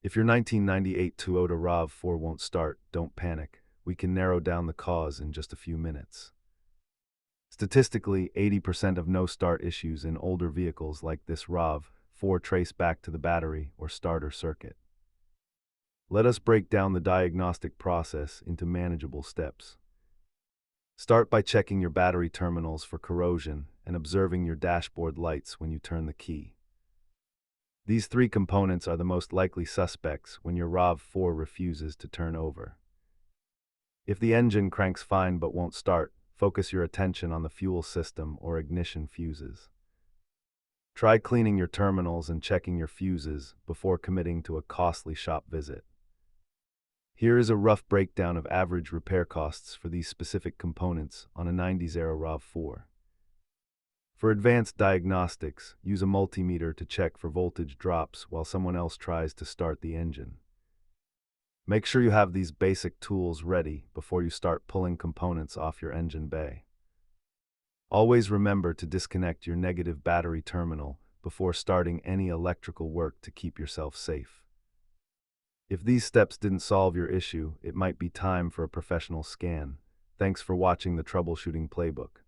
If your 1998 Toyota RAV4 won't start, don't panic. We can narrow down the cause in just a few minutes. Statistically, 80% of no-start issues in older vehicles like this RAV4 trace back to the battery or starter circuit. Let us break down the diagnostic process into manageable steps. Start by checking your battery terminals for corrosion and observing your dashboard lights when you turn the key. These three components are the most likely suspects when your RAV4 refuses to turn over. If the engine cranks fine but won't start, focus your attention on the fuel system or ignition fuses. Try cleaning your terminals and checking your fuses before committing to a costly shop visit. Here is a rough breakdown of average repair costs for these specific components on a 90s era RAV4. For advanced diagnostics, use a multimeter to check for voltage drops while someone else tries to start the engine. Make sure you have these basic tools ready before you start pulling components off your engine bay. Always remember to disconnect your negative battery terminal before starting any electrical work to keep yourself safe. If these steps didn't solve your issue, it might be time for a professional scan. Thanks for watching the Troubleshooting Playbook.